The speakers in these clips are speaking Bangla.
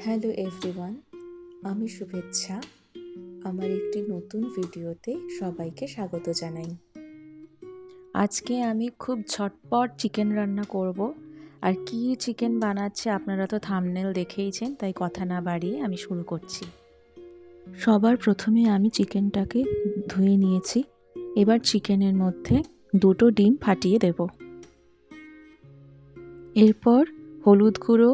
হ্যালো এভরিওয়ান, আমি শুভেচ্ছা। আমার একটি নতুন ভিডিওতে সবাইকে স্বাগত জানাই। আজকে আমি খুব ঝটপট চিকেন রান্না করব। আর কি চিকেন বানাচ্ছে আপনারা তো থাম্বনেল দেখেইছেন, তাই কথা না বাড়িয়ে আমি শুরু করছি। সবার প্রথমে আমি চিকেনটাকে ধুয়ে নিয়েছি। এবার চিকেনের মধ্যে 2টো ডিম ফাটিয়ে দেব। এরপর হলুদ গুঁড়ো,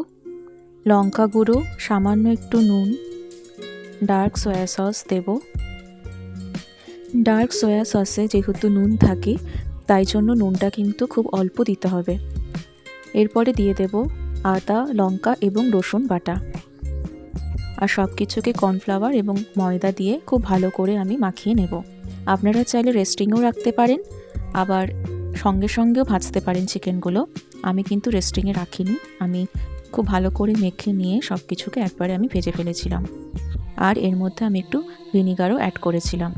লঙ্কা গুঁড়ো, সামান্য একটু নুন, ডার্ক সয়া সস দেব। ডার্ক সয়া সসে যেহেতু নুন থাকে তাই জন্য নুনটা কিন্তু খুব অল্প দিতে হবে। এরপরে দিয়ে দেব আদা, লঙ্কা এবং রসুন বাটা। আর সব কিছুকে কর্নফ্লাওয়ার এবং ময়দা দিয়ে খুব ভালো করে আমি মাখিয়ে নেব। আপনারা চাইলে রেস্টিংয়েও রাখতে পারেন, আবার সঙ্গে সঙ্গেও ভাজতে পারেন চিকেনগুলো। আমি কিন্তু রেস্টিংয়ে রাখিনি, আমি খুব ভালো করে মেখে নিয়ে সব কিছুকে একবারে আমি ভেজে ফেলেছিলাম। আর এর মধ্যে আমি একটু ভিনিগারও অ্যাড করেছিলাম।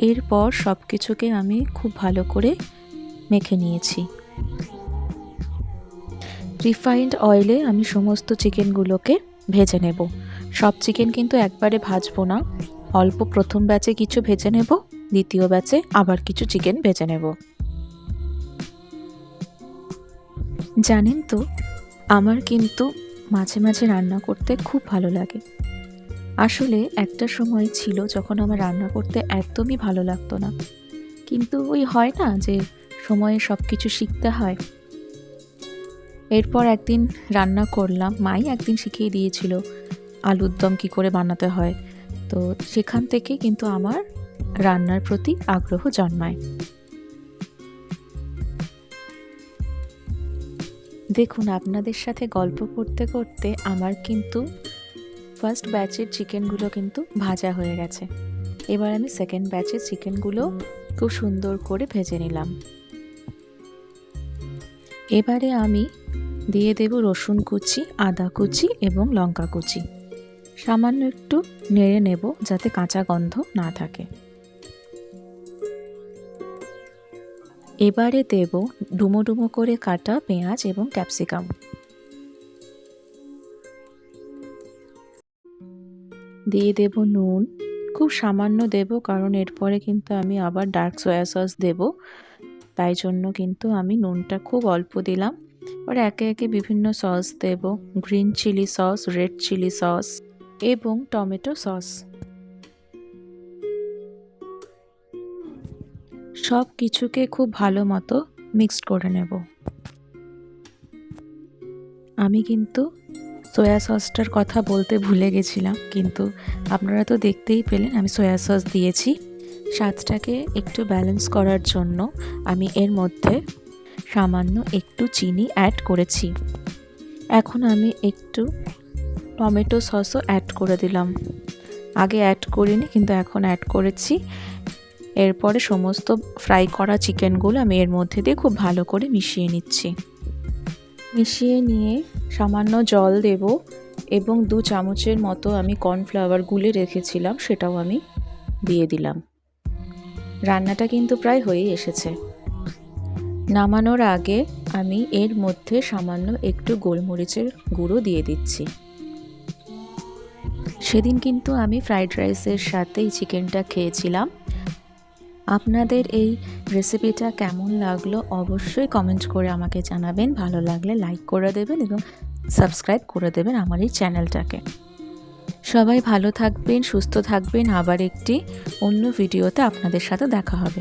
এরপর সব কিছুকে আমি খুব ভালো করে মেখে নিয়েছি। রিফাইন্ড অয়েলে আমি সমস্ত চিকেনগুলোকে ভেজে নেব। সব চিকেন কিন্তু একবারে ভাজবো না, অল্প প্রথম ব্যাচে কিছু ভেজে নেব, দ্বিতীয় ব্যাচে আবার কিছু চিকেন ভেজে নেব। জানেন তো, আমার কিন্তু মাঝে মাঝে রান্না করতে খুব ভালো লাগে। আসলে একটা সময় ছিল যখন আমার রান্না করতে একদমই ভালো লাগতো না, কিন্তু ওই হয় না যে সময়ে সব কিছু শিখতে হয়। এরপর একদিন রান্না করলাম, মাই একদিন শিখিয়ে দিয়েছিল আলুর দম কী করে বানাতে হয়। তো সেখান থেকে কিন্তু আমার রান্নার প্রতি আগ্রহ জন্মায়। দেখুন, আপনাদের সাথে গল্প করতে করতে আমার কিন্তু ফার্স্ট ব্যাচের চিকেনগুলো কিন্তু ভাজা হয়ে গেছে। এবার আমি সেকেন্ড ব্যাচের চিকেনগুলো খুব সুন্দর করে ভেজে নিলাম। এবারে আমি দিয়ে দেব রসুন কুচি, আদা কুচি এবং লঙ্কা কুচি। সামান্য একটু নেড়ে নেব যাতে কাঁচা গন্ধ না থাকে। এবারে দেব ডুমো ডুমো করে কাটা পেঁয়াজ এবং ক্যাপসিকাম। দিয়ে দেব নুন, খুব সামান্য দেব, কারণ এরপরে কিন্তু আমি আবার ডার্ক সয়া সস দেব, তাই জন্য কিন্তু আমি নুনটা খুব অল্প দিলাম। এবার একে একে বিভিন্ন সস দেব, green chilli sauce, red chilli sauce এবং টমেটো সস। সব কিছুকে খুব ভালো মতো মিক্সড করে নেব। আমি কিন্তু সয়া সসটার কথা বলতে ভুলে গেছিলাম, কিন্তু আপনারা তো দেখতেই পেলেন আমি সয়া সস দিয়েছি। স্বাদটাকে একটু ব্যালেন্স করার জন্য আমি এর মধ্যে সামান্য একটু চিনি অ্যাড করেছি। এখন আমি একটু টমেটো সসও অ্যাড করে দিলাম। আগে অ্যাড করিনি, কিন্তু এখন অ্যাড করেছি। এরপরে সমস্ত ফ্রাই করা চিকেনগুলো আমি এর মধ্যে দিয়ে খুব ভালো করে মিশিয়ে নিচ্ছি। মিশিয়ে নিয়ে সামান্য জল দেব এবং 2 চামচের মতো আমি কর্নফ্লাওয়ার গুলে রেখেছিলাম, সেটাও আমি দিয়ে দিলাম। রান্নাটা কিন্তু প্রায় হয়েই এসেছে। নামানোর আগে আমি এর মধ্যে সামান্য একটু গোলমরিচের গুঁড়ো দিয়ে দিচ্ছি। সেদিন কিন্তু আমি ফ্রাইড রাইসের সাথে এই চিকেনটা খেয়েছিলাম। আপনাদের এই রেসিপিটা কেমন লাগলো অবশ্যই কমেন্ট করে আমাকে জানাবেন। ভালো লাগলে লাইক করে দেবেন এবং সাবস্ক্রাইব করে দেবেন আমার এই চ্যানেলটাকে। সবাই ভালো থাকবেন, সুস্থ থাকবেন। আবার একটি অন্য ভিডিওতে আপনাদের সাথে দেখা হবে।